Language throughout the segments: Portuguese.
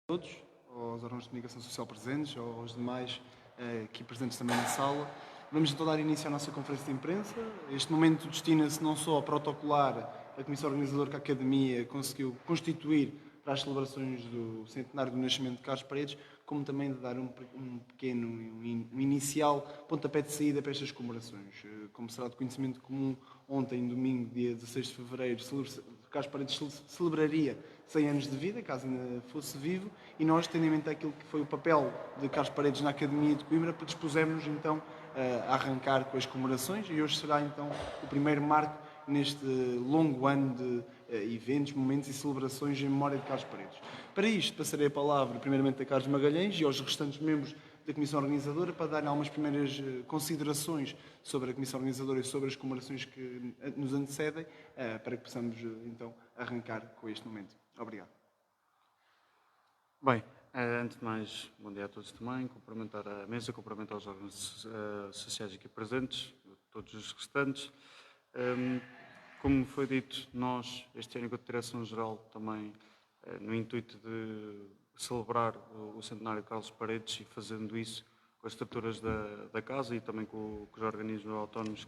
Todos, aos órgãos de comunicação social presentes, aos demais aqui presentes também na sala. Vamos então dar início à nossa conferência de imprensa. Este momento destina-se não só a protocolar a comissão organizadora que a Academia conseguiu constituir para as celebrações do centenário do nascimento de Carlos Paredes, como também de dar um pequeno, um inicial pontapé de saída para estas comemorações. Como será de conhecimento comum, ontem, domingo, dia 16 de fevereiro, Carlos Paredes celebraria 100 anos de vida, caso ainda fosse vivo, e nós, tendo em mente aquilo que foi o papel de Carlos Paredes na Academia de Coimbra, predispusemos então a arrancar com as comemorações, e hoje será então o primeiro marco neste longo ano de eventos, momentos e celebrações em memória de Carlos Paredes. Para isto, passarei a palavra primeiramente a Carlos Magalhães e aos restantes membros da Comissão Organizadora para darem algumas primeiras considerações sobre a Comissão Organizadora e sobre as comemorações que nos antecedem, para que possamos então arrancar com este momento. Obrigado. Bem, antes de mais, bom dia a todos também, cumprimentar a mesa, cumprimentar os órgãos sociais aqui presentes, todos os restantes. Como foi dito, nós, este ano, com a Direção-Geral, também no intuito de celebrar o centenário de Carlos Paredes e fazendo isso com as estruturas da Casa e também com os organismos autónomos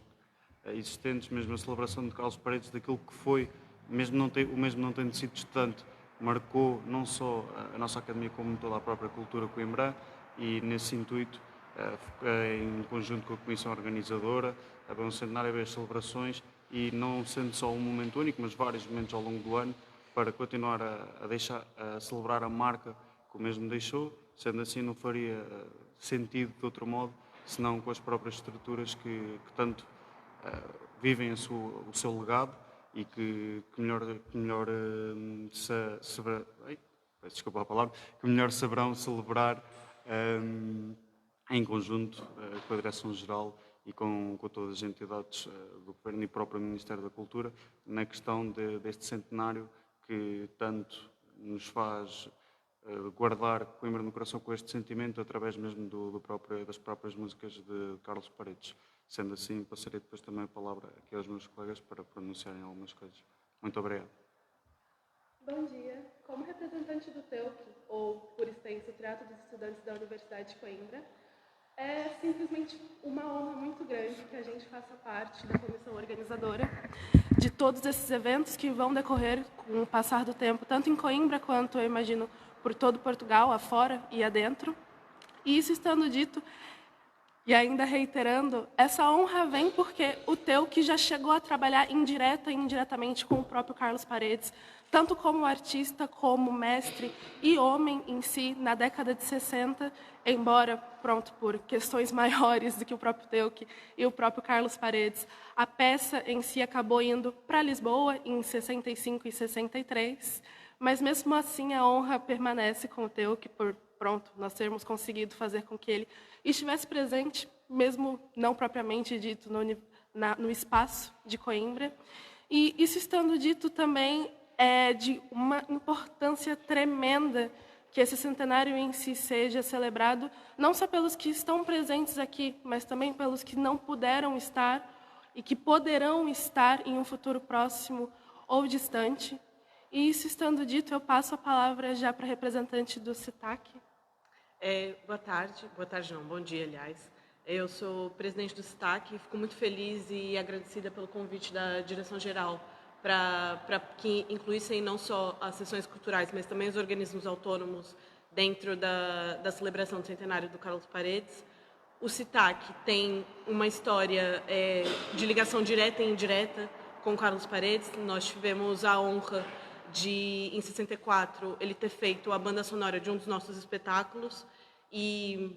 existentes, mesmo a celebração de Carlos Paredes, daquilo que foi, o mesmo não tendo sido distante, marcou não só a nossa Academia como toda a própria cultura coimbrã, e nesse intuito, em conjunto com a Comissão Organizadora, haver um centenário, haver as celebrações, e não sendo só um momento único, mas vários momentos ao longo do ano, para continuar a celebrar a marca que o mesmo deixou. Sendo assim, não faria sentido de outro modo, senão com as próprias estruturas que tanto vivem o seu legado e que melhor saberão celebrar em conjunto com a Direção-Geral e com todas as entidades do Governo e próprio Ministério da Cultura, na questão deste centenário que tanto nos faz guardar Coimbra no coração com este sentimento, através mesmo das próprias músicas de Carlos Paredes. Sendo assim, passarei depois também a palavra aqui aos meus colegas para pronunciarem algumas coisas. Muito obrigado. Bom dia. Como representante do TEUC, ou por extenso, Teatro dos Estudantes da Universidade de Coimbra, é simplesmente uma honra muito grande que a gente faça parte da comissão organizadora de todos esses eventos que vão decorrer com o passar do tempo, tanto em Coimbra quanto, eu imagino, por todo Portugal, afora e adentro. E isso estando dito, e ainda reiterando, essa honra vem porque o TEUC já chegou a trabalhar indireta e indiretamente com o próprio Carlos Paredes, tanto como artista, como mestre e homem em si, na década de 60, embora, por questões maiores do que o próprio TEUC e o próprio Carlos Paredes, a peça em si acabou indo para Lisboa em 65 e 63, mas mesmo assim a honra permanece com o TEUC por nós termos conseguido fazer com que ele estivesse presente, mesmo não propriamente dito no espaço de Coimbra. E isso estando dito também é de uma importância tremenda que esse centenário em si seja celebrado, não só pelos que estão presentes aqui, mas também pelos que não puderam estar e que poderão estar em um futuro próximo ou distante. E isso estando dito, eu passo a palavra já para a representante do CITAC. Bom dia, aliás. Eu sou presidente do CITAC e fico muito feliz e agradecida pelo convite da Direção-Geral para que incluíssem não só as sessões culturais, mas também os organismos autônomos dentro da celebração do centenário do Carlos Paredes. O CITAC tem uma história de ligação direta e indireta com Carlos Paredes. Nós tivemos a honra de, em 64, ele ter feito a banda sonora de um dos nossos espetáculos, e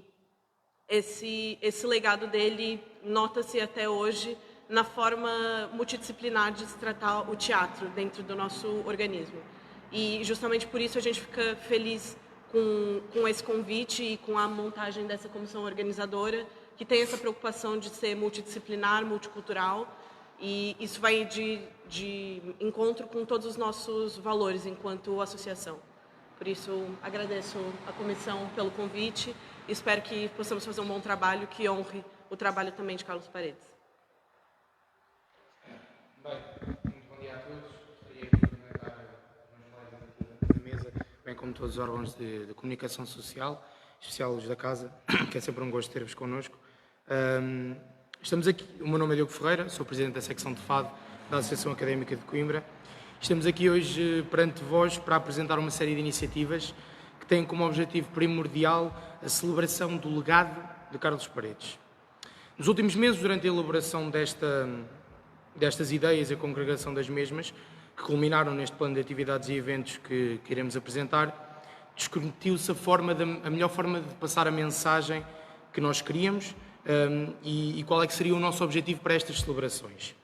esse legado dele nota-se até hoje na forma multidisciplinar de se tratar o teatro dentro do nosso organismo. E justamente por isso a gente fica feliz com esse convite e com a montagem dessa comissão organizadora, que tem essa preocupação de ser multidisciplinar, multicultural, e isso vai de encontro com todos os nossos valores enquanto associação. Por isso, agradeço a comissão pelo convite e espero que possamos fazer um bom trabalho que honre o trabalho também de Carlos Paredes. Bem, muito bom dia a todos. Gostaria de cumprimentar os meus colegas aqui da mesa, bem bem como todos os órgãos de comunicação social, em especial os da casa, que é sempre um gosto ter-vos connosco. Estamos aqui, o meu nome é Diogo Ferreira, sou presidente da secção de Fado da Associação Académica de Coimbra. Estamos aqui hoje perante vós para apresentar uma série de iniciativas que têm como objetivo primordial a celebração do legado de Carlos Paredes. Nos últimos meses, durante a elaboração destas ideias e a congregação das mesmas, que culminaram neste plano de atividades e eventos que iremos apresentar, discutiu-se a melhor forma de passar a mensagem que nós queríamos e qual é que seria o nosso objetivo para estas celebrações.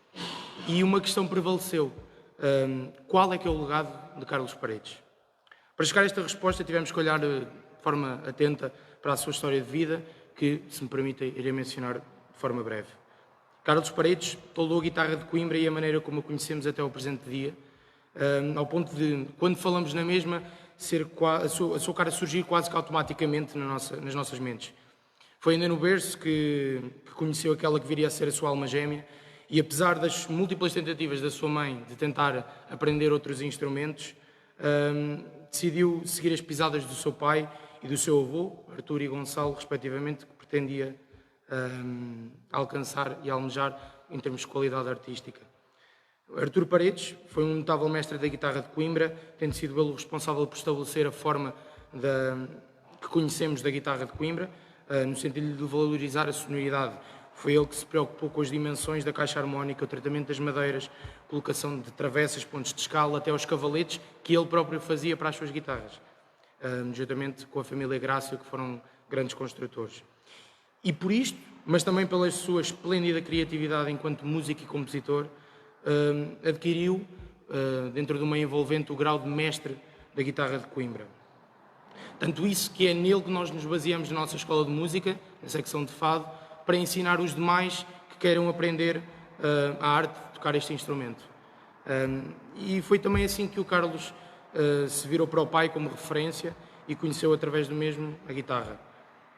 E uma questão prevaleceu. Qual é que é o legado de Carlos Paredes? Para chegar a esta resposta tivemos que olhar de forma atenta para a sua história de vida, que, se me permitem, irei mencionar de forma breve. Carlos Paredes toldou a guitarra de Coimbra e a maneira como a conhecemos até ao presente dia, ao ponto de, quando falamos na mesma, a sua cara surgir quase que automaticamente nas nossas mentes. Foi ainda no berço que conheceu aquela que viria a ser a sua alma gêmea e, apesar das múltiplas tentativas da sua mãe de tentar aprender outros instrumentos, decidiu seguir as pisadas do seu pai e do seu avô, Artur e Gonçalo, respectivamente, que pretendia alcançar e almejar em termos de qualidade artística. Artur Paredes foi um notável mestre da guitarra de Coimbra, tendo sido ele o responsável por estabelecer a forma que conhecemos da guitarra de Coimbra, no sentido de valorizar a sonoridade. Foi ele que se preocupou com as dimensões da caixa harmónica, o tratamento das madeiras, colocação de travessas, pontos de escala, até aos cavaletes, que ele próprio fazia para as suas guitarras, juntamente com a família Grácio, que foram grandes construtores. E por isto, mas também pela sua esplêndida criatividade enquanto músico e compositor, adquiriu, dentro de uma envolvente, o grau de mestre da guitarra de Coimbra. Tanto isso que é nele que nós nos baseamos na nossa escola de música, na secção de Fado, para ensinar os demais que queiram aprender a arte de tocar este instrumento. E foi também assim que o Carlos se virou para o pai como referência e conheceu através do mesmo a guitarra.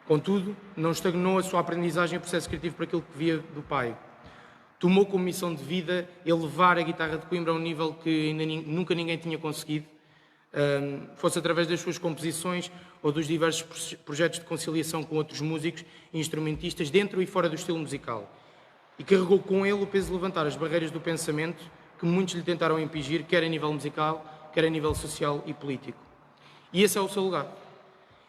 Contudo, não estagnou a sua aprendizagem e processo criativo para aquilo que via do pai. Tomou como missão de vida elevar a guitarra de Coimbra a um nível que ainda nunca ninguém tinha conseguido, fosse através das suas composições ou dos diversos projetos de conciliação com outros músicos e instrumentistas dentro e fora do estilo musical. E carregou com ele o peso de levantar as barreiras do pensamento que muitos lhe tentaram impingir, quer a nível musical, quer a nível social e político. E esse é o seu legado.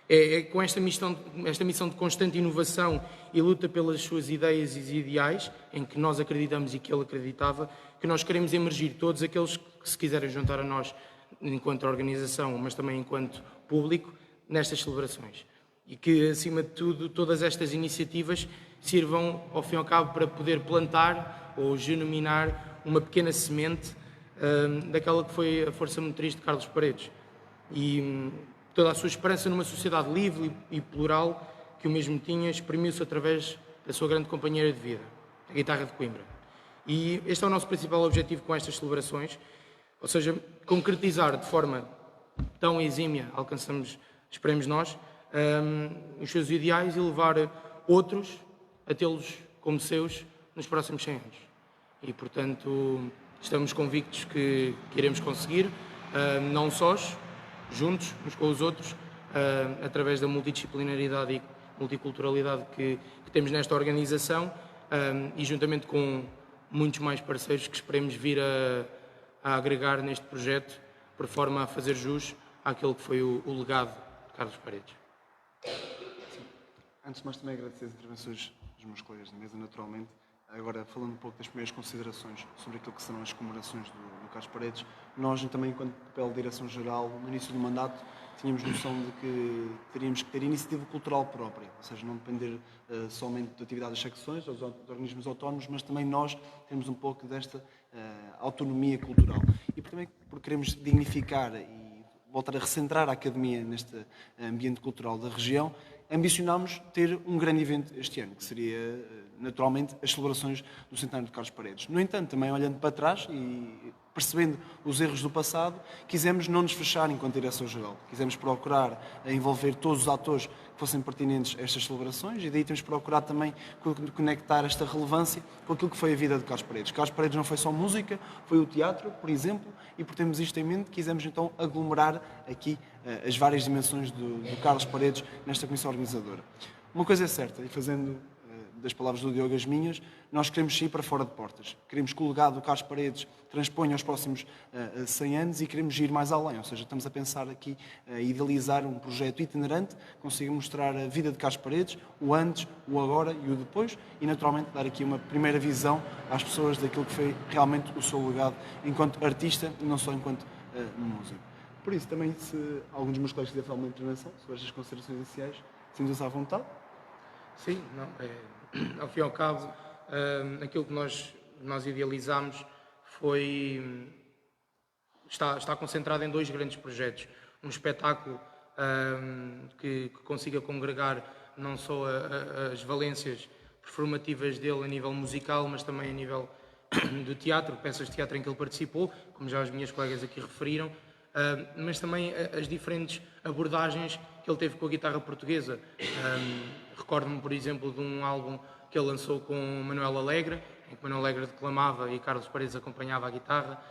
É com esta missão de constante inovação e luta pelas suas ideias e ideais, em que nós acreditamos e que ele acreditava, que nós queremos emergir todos aqueles que se quiserem juntar a nós enquanto organização, mas também enquanto público, nestas celebrações. E que, acima de tudo, todas estas iniciativas sirvam, ao fim e ao cabo, para poder plantar ou germinar uma pequena semente daquela que foi a força motriz de Carlos Paredes. E toda a sua esperança numa sociedade livre e plural que o mesmo tinha, exprimiu-se através da sua grande companheira de vida, a guitarra de Coimbra. E este é o nosso principal objetivo com estas celebrações, ou seja, concretizar de forma tão exímia, esperemos nós, os seus ideais e levar outros a tê-los como seus nos próximos 100 anos. E, portanto, estamos convictos que iremos conseguir, não sós, juntos, uns com os outros, através da multidisciplinaridade e multiculturalidade que temos nesta organização e juntamente com muitos mais parceiros que esperemos vir a agregar neste projeto, por forma a fazer jus àquele que foi o legado de Carlos Paredes. Antes de mais, também agradecer as intervenções dos meus colegas de mesa, naturalmente. Agora, falando um pouco das primeiras considerações sobre aquilo que serão as comemorações do Carlos Paredes, nós também, enquanto papel de direção-geral, no início do mandato, tínhamos noção de que teríamos que ter iniciativa cultural própria, ou seja, não depender somente da atividade das secções, dos organismos autónomos, mas também nós temos um pouco desta autonomia cultural. E também porque queremos dignificar e voltar a recentrar a Academia neste ambiente cultural da região, ambicionámos ter um grande evento este ano, que seria, naturalmente, as celebrações do centenário de Carlos Paredes. No entanto, também olhando para trás e percebendo os erros do passado, quisemos não nos fechar enquanto direção-geral. Quisemos procurar envolver todos os atores que fossem pertinentes a estas celebrações e daí temos procurado também conectar esta relevância com aquilo que foi a vida de Carlos Paredes. Carlos Paredes não foi só música, foi o teatro, por exemplo, e por termos isto em mente, quisemos então aglomerar aqui as várias dimensões do Carlos Paredes nesta comissão organizadora. Uma coisa é certa, e fazendo das palavras do Diogo as minhas, nós queremos sair para fora de portas. Queremos que o legado do Carlos Paredes transponha aos próximos 100 anos e queremos ir mais além. Ou seja, estamos a pensar aqui, a idealizar um projeto itinerante que consiga mostrar a vida de Carlos Paredes, o antes, o agora e o depois, e naturalmente dar aqui uma primeira visão às pessoas daquilo que foi realmente o seu legado enquanto artista e não só enquanto músico. Por isso, também, se algum dos meus colegas quiser falar uma intervenção sobre estas considerações iniciais, sintam-se à vontade. Sim, não, ao fim e ao cabo, aquilo que nós idealizámos está concentrado em dois grandes projetos. Um espetáculo que consiga congregar não só as valências performativas dele a nível musical, mas também a nível do teatro, peças de teatro em que ele participou, como já as minhas colegas aqui referiram, mas também as diferentes abordagens que ele teve com a guitarra portuguesa. Recordo-me, por exemplo, de um álbum que ele lançou com Manuel Alegre, em que Manuel Alegre declamava e Carlos Paredes acompanhava a guitarra,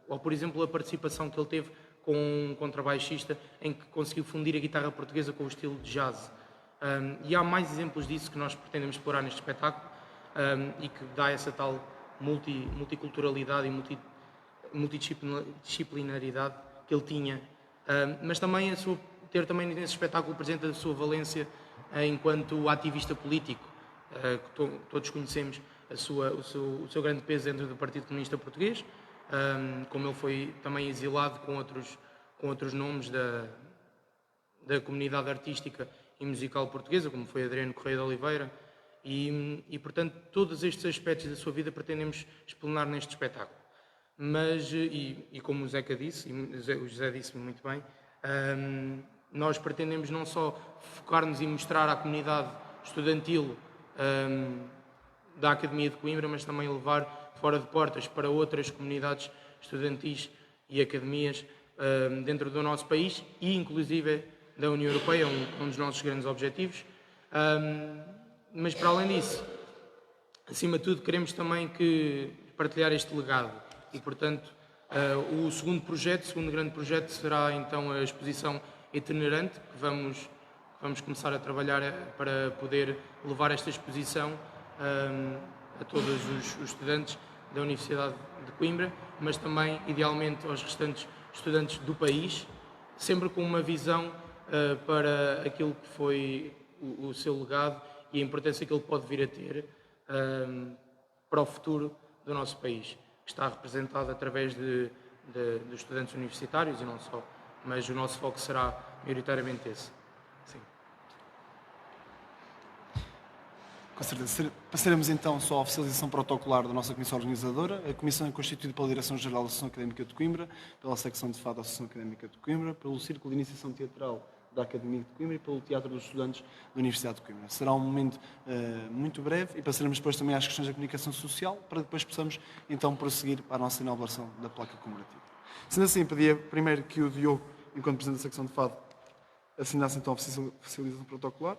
ou, por exemplo, a participação que ele teve com um contrabaixista, em que conseguiu fundir a guitarra portuguesa com o estilo de jazz. E há mais exemplos disso que nós pretendemos explorar neste espetáculo, e que dá essa tal multiculturalidade e multidisciplinaridade que ele tinha, mas também ter também nesse espetáculo presente a sua valência enquanto ativista político, que todos conhecemos o seu grande peso dentro do Partido Comunista Português, como ele foi também exilado com outros nomes da comunidade artística e musical portuguesa, como foi Adriano Correia de Oliveira, e portanto todos estes aspectos da sua vida pretendemos explanar neste espetáculo. Mas, e como o Zeca disse, e o José disse muito bem, nós pretendemos não só focar-nos e mostrar à comunidade estudantil da Academia de Coimbra, mas também levar fora de portas para outras comunidades estudantis e academias dentro do nosso país e inclusive da União Europeia, um dos nossos grandes objetivos. Mas para além disso, acima de tudo, queremos também partilhar este legado e, portanto, o segundo grande projeto será então a exposição itinerante, que vamos começar a trabalhar para poder levar esta exposição a todos os estudantes da Universidade de Coimbra, mas também, idealmente, aos restantes estudantes do país, sempre com uma visão para aquilo que foi o seu legado e a importância que ele pode vir a ter para o futuro do nosso país, que está representado através dos estudantes universitários e não só, mas o nosso foco será maioritariamente esse. Sim. Com certeza. Passaremos então só à oficialização protocolar da nossa comissão organizadora. A comissão é constituída pela Direção-Geral da Associação Académica de Coimbra, pela Secção de Fado da Associação Académica de Coimbra, pelo Círculo de Iniciação Teatral da Academia de Coimbra e pelo Teatro dos Estudantes da Universidade de Coimbra. Será um momento muito breve e passaremos depois também às questões da comunicação social, para depois possamos então prosseguir para a nossa inauguração da placa comemorativa. Sendo assim, pedia primeiro que o Diogo, enquanto Presidente da Secção de Fado, assinasse então a oficialização protocolar.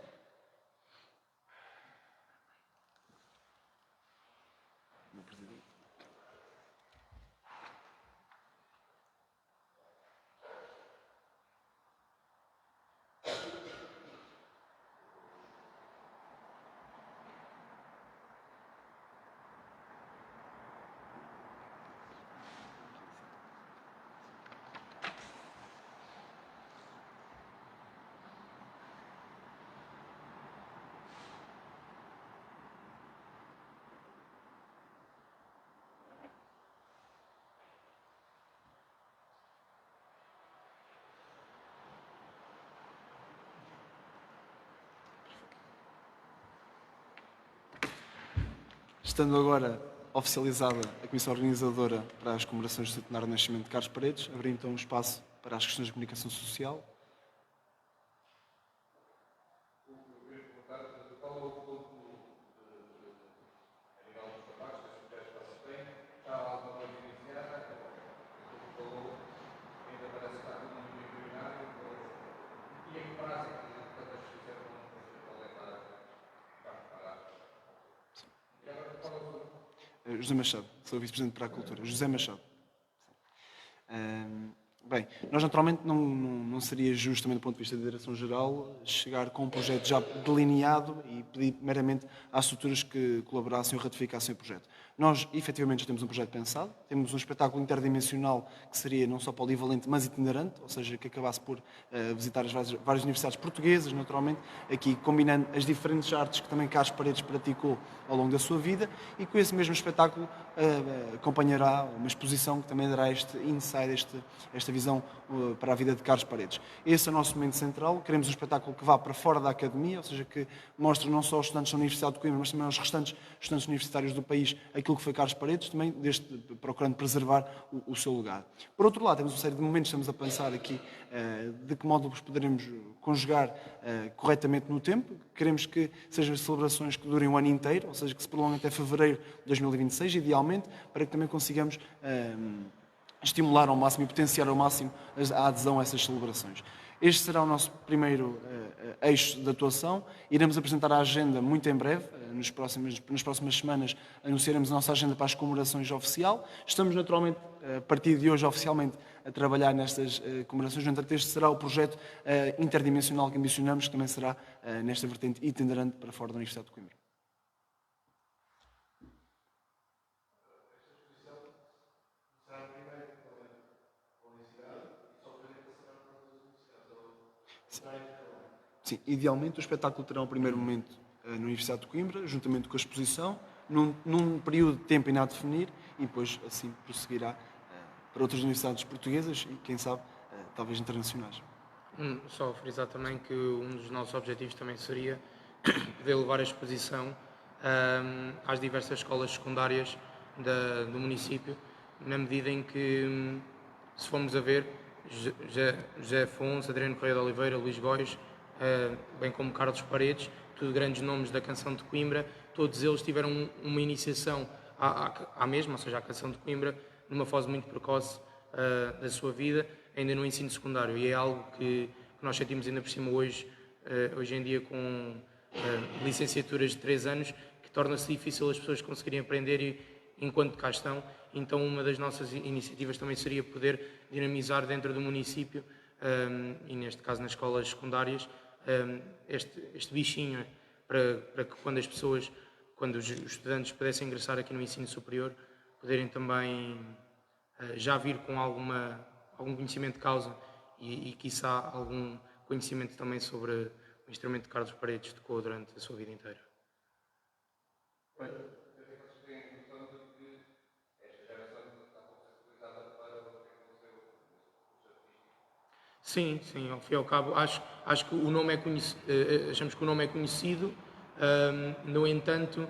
Estando agora oficializada a comissão organizadora para as comemorações do centenário do nascimento de Carlos Paredes, abrir então um espaço para as questões de comunicação social. José Machado, sou vice-presidente para a Cultura. José Machado. Bem, nós naturalmente não seria justo, também do ponto de vista da Direção-Geral, chegar com um projeto já delineado e pedir meramente às estruturas que colaborassem ou ratificassem o projeto. Nós, efetivamente, já temos um projeto pensado, temos um espetáculo interdimensional que seria não só polivalente, mas itinerante, ou seja, que acabasse por visitar as várias universidades portuguesas, naturalmente, aqui combinando as diferentes artes que também Carlos Paredes praticou ao longo da sua vida, e com esse mesmo espetáculo acompanhará uma exposição que também dará este insight, esta visão para a vida de Carlos Paredes. Esse é o nosso momento central. Queremos um espetáculo que vá para fora da academia, ou seja, que mostre não só aos estudantes da Universidade de Coimbra, mas também aos restantes estudantes universitários do país aquilo que foi Carlos Paredes, também procurando preservar o seu legado. Por outro lado, temos uma série de momentos que estamos a pensar aqui de que modo os poderemos conjugar corretamente no tempo. Queremos que sejam celebrações que durem um ano inteiro, ou seja, que se prolonguem até fevereiro de 2026, idealmente, para que também consigamos estimular ao máximo e potenciar ao máximo a adesão a essas celebrações. Este será o nosso primeiro eixo de atuação. Iremos apresentar a agenda muito em breve. Nas próximas semanas anunciaremos a nossa agenda para as comemorações oficial. Estamos naturalmente, a partir de hoje, oficialmente, a trabalhar nestas comemorações. No entanto, este será o projeto interdimensional que ambicionamos, que também será nesta vertente itinerante para fora da Universidade de Coimbra. Sim, idealmente o espetáculo terá um primeiro momento na Universidade de Coimbra, juntamente com a exposição, num período de tempo ainda a definir, e depois assim prosseguirá para outras universidades portuguesas e, quem sabe, talvez internacionais. Só frisar também que um dos nossos objetivos também seria poder levar a exposição às diversas escolas secundárias do município, na medida em que, se formos a ver, José Afonso, Adriano Correia de Oliveira, Luís Góis, bem como Carlos Paredes, tudo grandes nomes da canção de Coimbra, todos eles tiveram uma iniciação à mesma, ou seja, à canção de Coimbra, numa fase muito precoce da sua vida, ainda no ensino secundário, e é algo que nós sentimos ainda por cima hoje em dia com licenciaturas de 3 anos, que torna-se difícil as pessoas conseguirem aprender enquanto cá estão. Então uma das nossas iniciativas também seria poder dinamizar dentro do município, e neste caso nas escolas secundárias, este bichinho para que quando os estudantes pudessem ingressar aqui no ensino superior, poderem também já vir com algum conhecimento de causa e quiçá algum conhecimento também sobre o instrumento de Carlos Paredes tocou durante a sua vida inteira. Sim, ao fim e ao cabo, acho que o nome é conhecido, achamos que o nome é conhecido, no entanto,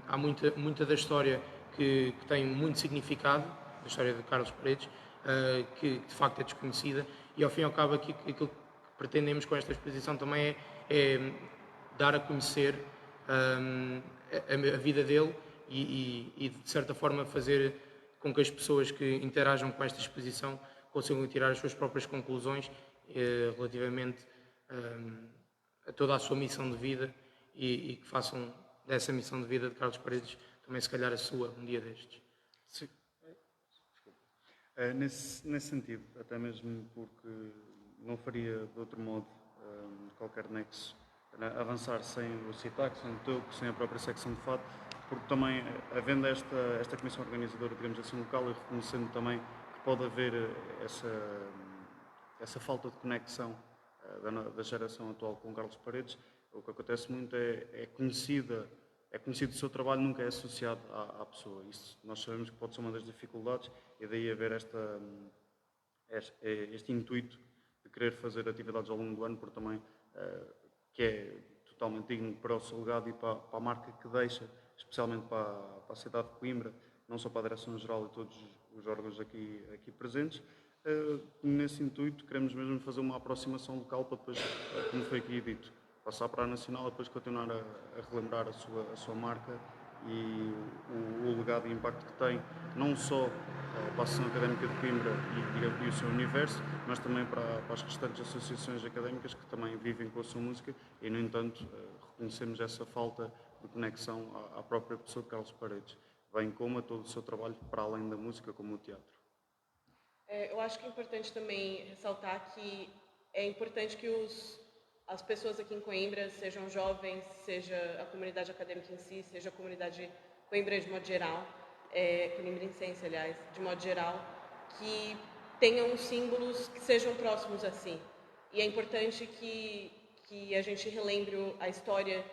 há muita da história que tem muito significado, a história de Carlos Paredes, que de facto é desconhecida, e ao fim e ao cabo aquilo que pretendemos com esta exposição também é dar a conhecer a vida dele e de certa forma fazer com que as pessoas que interajam com esta exposição consigam tirar as suas próprias conclusões relativamente a toda a sua missão de vida e que façam dessa missão de vida de Carlos Paredes também se calhar a sua, um dia destes. Sim. Nesse sentido, até mesmo porque não faria de outro modo qualquer nexo avançar sem o CITAC, sem o TEUC, sem a própria secção de fado, porque também, havendo esta comissão organizadora, digamos assim, local, e reconhecendo também que pode haver essa falta de conexão da geração atual com Carlos Paredes, o que acontece muito é conhecido o seu trabalho, nunca é associado à pessoa. Isso nós sabemos que pode ser uma das dificuldades, e daí haver este intuito de querer fazer atividades ao longo do ano, porque também que é totalmente digno para o seu legado e para a marca que deixa, especialmente para a cidade de Coimbra, não só para a Direção-Geral e todos os órgãos aqui presentes. Nesse intuito, queremos mesmo fazer uma aproximação local para depois, como foi aqui dito, passar para a nacional e depois continuar a relembrar a sua marca e o legado e impacto que tem, não só para a Associação Académica de Coimbra e o seu universo, mas também para as restantes associações académicas que também vivem com a sua música e, no entanto, reconhecemos essa falta de conexão à própria pessoa de Carlos Paredes, bem como a todo o seu trabalho para além da música, como o teatro. Eu acho que é importante também ressaltar que é importante que as pessoas aqui em Coimbra, sejam jovens, seja a comunidade acadêmica em si, seja a comunidade Coimbra de modo geral, coimbrense, aliás, de modo geral, que tenham símbolos que sejam próximos assim. E é importante que a gente relembre a história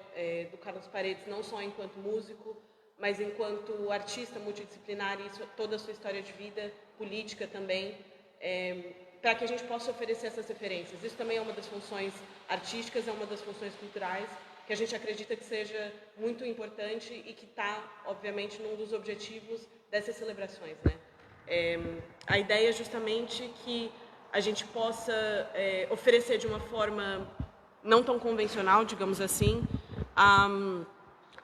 do Carlos Paredes, não só enquanto músico, mas enquanto artista multidisciplinar e toda a sua história de vida, política também, para que a gente possa oferecer essas referências. Isso também é uma das funções artísticas, é uma das funções culturais, que a gente acredita que seja muito importante e que está, obviamente, num dos objetivos dessas celebrações, né? A ideia é justamente que a gente possa oferecer de uma forma não tão convencional, digamos assim,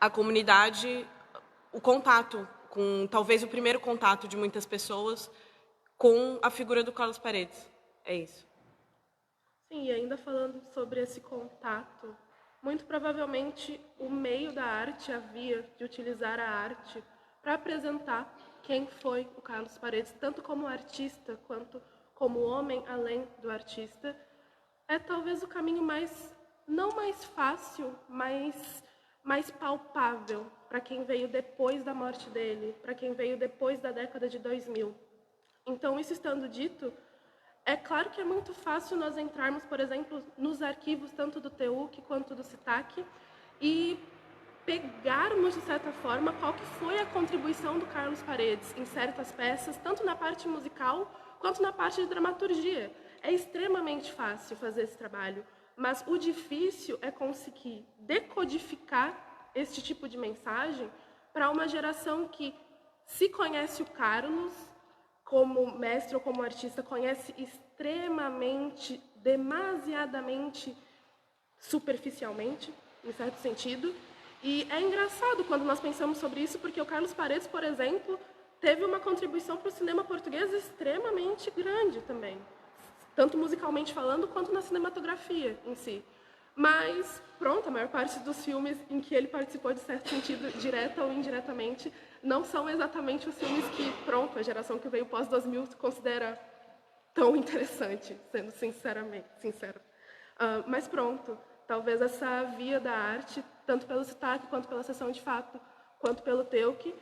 à comunidade o contato, talvez o primeiro contato de muitas pessoas com a figura do Carlos Paredes. É isso. Sim, e ainda falando sobre esse contato, muito provavelmente o meio da arte, a via de utilizar a arte para apresentar quem foi o Carlos Paredes, tanto como artista quanto como homem além do artista, é talvez o caminho não mais fácil, mas mais palpável para quem veio depois da morte dele, para quem veio depois da década de 2000. Então, isso estando dito, é claro que é muito fácil nós entrarmos, por exemplo, nos arquivos tanto do TEUC quanto do CITAC e pegarmos, de certa forma, qual que foi a contribuição do Carlos Paredes em certas peças, tanto na parte musical quanto na parte de dramaturgia. É extremamente fácil fazer esse trabalho, mas o difícil é conseguir decodificar este tipo de mensagem para uma geração que se conhece o Carlos como mestre ou como artista, conhece extremamente, demasiadamente superficialmente, em certo sentido. E é engraçado quando nós pensamos sobre isso, porque o Carlos Paredes, por exemplo, teve uma contribuição para o cinema português extremamente grande também, tanto musicalmente falando, quanto na cinematografia em si. Mas, pronto, a maior parte dos filmes em que ele participou, de certo sentido, direta ou indiretamente, não são exatamente os filmes que, pronto, a geração que veio pós-2000 considera tão interessante, sendo sincera. Mas pronto, talvez essa via da arte, tanto pelo CITAC, quanto pela Sessão de Fato, quanto pelo TEUC,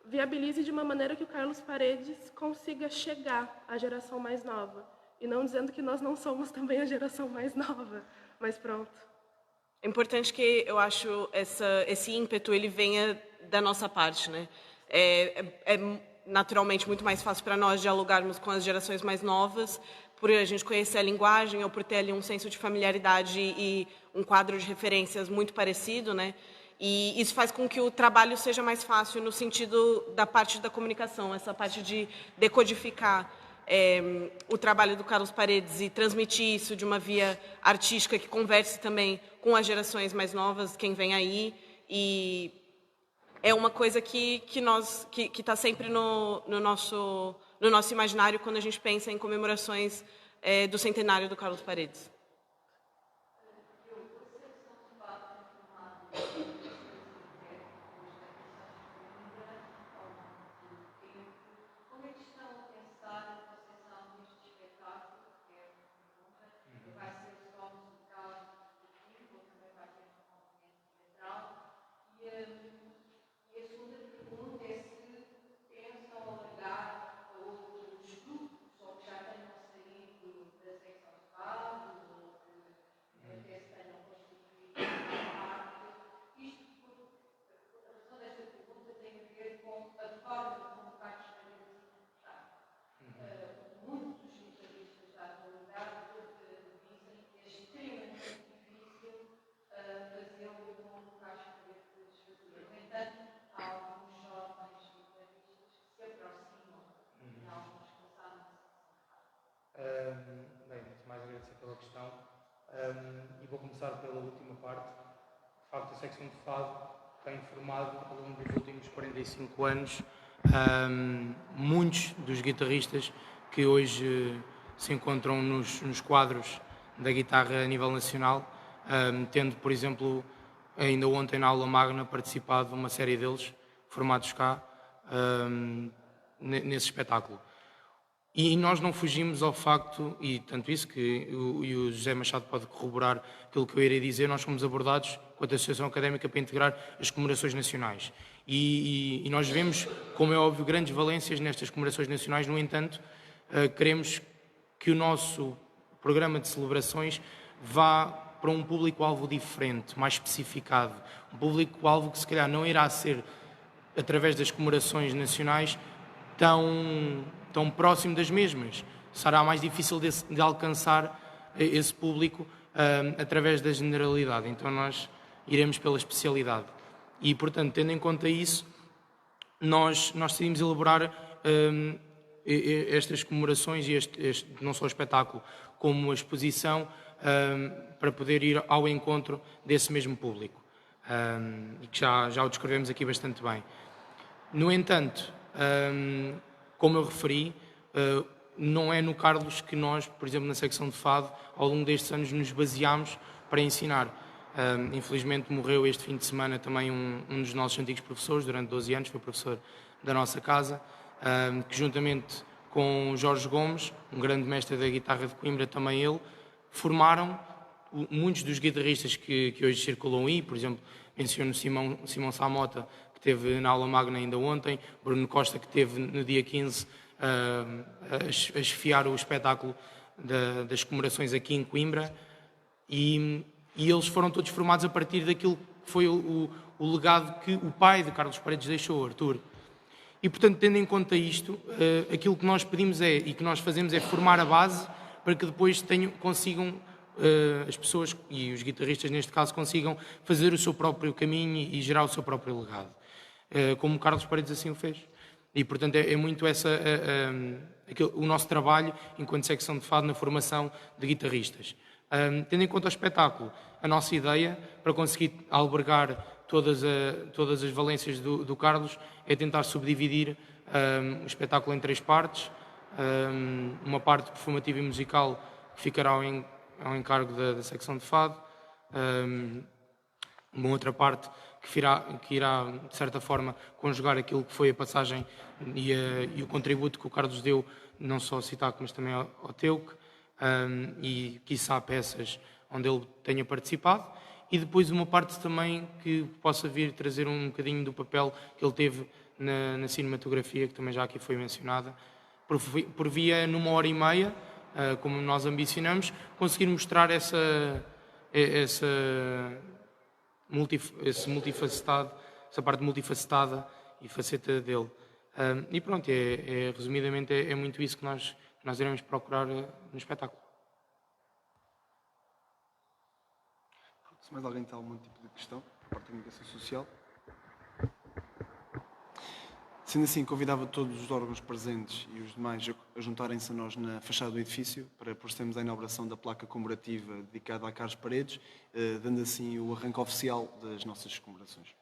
viabilize de uma maneira que o Carlos Paredes consiga chegar à geração mais nova. E não dizendo que nós não somos também a geração mais nova, mas pronto. É importante que, eu acho, esse ímpeto ele venha da nossa parte, né? É naturalmente muito mais fácil para nós dialogarmos com as gerações mais novas, por a gente conhecer a linguagem ou por ter ali um senso de familiaridade e um quadro de referências muito parecido, né? E isso faz com que o trabalho seja mais fácil no sentido da parte da comunicação, essa parte de decodificar o trabalho do Carlos Paredes e transmitir isso de uma via artística que converse também com as gerações mais novas, quem vem aí. E é uma coisa que está sempre no nosso imaginário quando a gente pensa em comemorações do centenário do Carlos Paredes. Bem, antes de mais agradecer pela questão e vou começar pela última parte. De facto, a secção de fado tem formado ao longo dos últimos 45 anos muitos dos guitarristas que hoje se encontram nos quadros da guitarra a nível nacional, tendo, por exemplo, ainda ontem na aula magna participado uma série deles formados cá nesse espetáculo. E nós não fugimos ao facto, e tanto isso que e o José Machado pode corroborar aquilo que eu irei dizer, nós fomos abordados quanto Associação Académica para integrar as comemorações nacionais. E nós vemos, como é óbvio, grandes valências nestas comemorações nacionais, no entanto, queremos que o nosso programa de celebrações vá para um público-alvo diferente, mais especificado. Um público-alvo que se calhar não irá ser, através das comemorações nacionais, tão próximo das mesmas. Será mais difícil de alcançar esse público através da generalidade. Então nós iremos pela especialidade. E, portanto, tendo em conta isso, nós decidimos elaborar estas comemorações e não só o espetáculo, como a exposição, para poder ir ao encontro desse mesmo público. E que já o descrevemos aqui bastante bem. No entanto, como eu referi, não é no Carlos que nós, por exemplo, na secção de fado, ao longo destes anos nos baseámos para ensinar. Infelizmente morreu este fim de semana também um dos nossos antigos professores, durante 12 anos, foi professor da nossa casa, que juntamente com Jorge Gomes, um grande mestre da guitarra de Coimbra, também ele, formaram muitos dos guitarristas que hoje circulam aí. Por exemplo, menciono Simão Samota, que esteve na aula magna ainda ontem, Bruno Costa, que esteve no dia 15 a esfiar o espetáculo das comemorações aqui em Coimbra, e eles foram todos formados a partir daquilo que foi o legado que o pai de Carlos Paredes deixou, Artur. E, portanto, tendo em conta isto, aquilo que nós pedimos e que nós fazemos é formar a base para que depois consigam, as pessoas, e os guitarristas neste caso, consigam fazer o seu próprio caminho e gerar o seu próprio legado, como Carlos Paredes assim o fez. E, portanto, é muito o nosso trabalho enquanto secção de fado na formação de guitarristas. Tendo em conta o espetáculo, a nossa ideia, para conseguir albergar todas as valências do Carlos, é tentar subdividir o espetáculo em 3 partes. Uma parte performativa e musical que ficará ao encargo da secção de fado. Uma outra parte que irá, de certa forma, conjugar aquilo que foi a passagem e o contributo que o Carlos deu, não só ao CITAC, mas também ao TEUC, e, quiçá, peças onde ele tenha participado. E depois uma parte também que possa vir trazer um bocadinho do papel que ele teve na cinematografia, que também já aqui foi mencionada, por via, numa hora e meia, como nós ambicionamos, conseguir mostrar essa parte multifacetada e faceta dele. E pronto, resumidamente é muito isso que nós iremos procurar no espetáculo. Se mais alguém tem algum tipo de questão, por parte da comunicação social. Sendo assim, convidava todos os órgãos presentes e os demais a juntarem-se a nós na fachada do edifício para procedermos à inauguração da placa comemorativa dedicada a Carlos Paredes, dando assim o arranque oficial das nossas comemorações.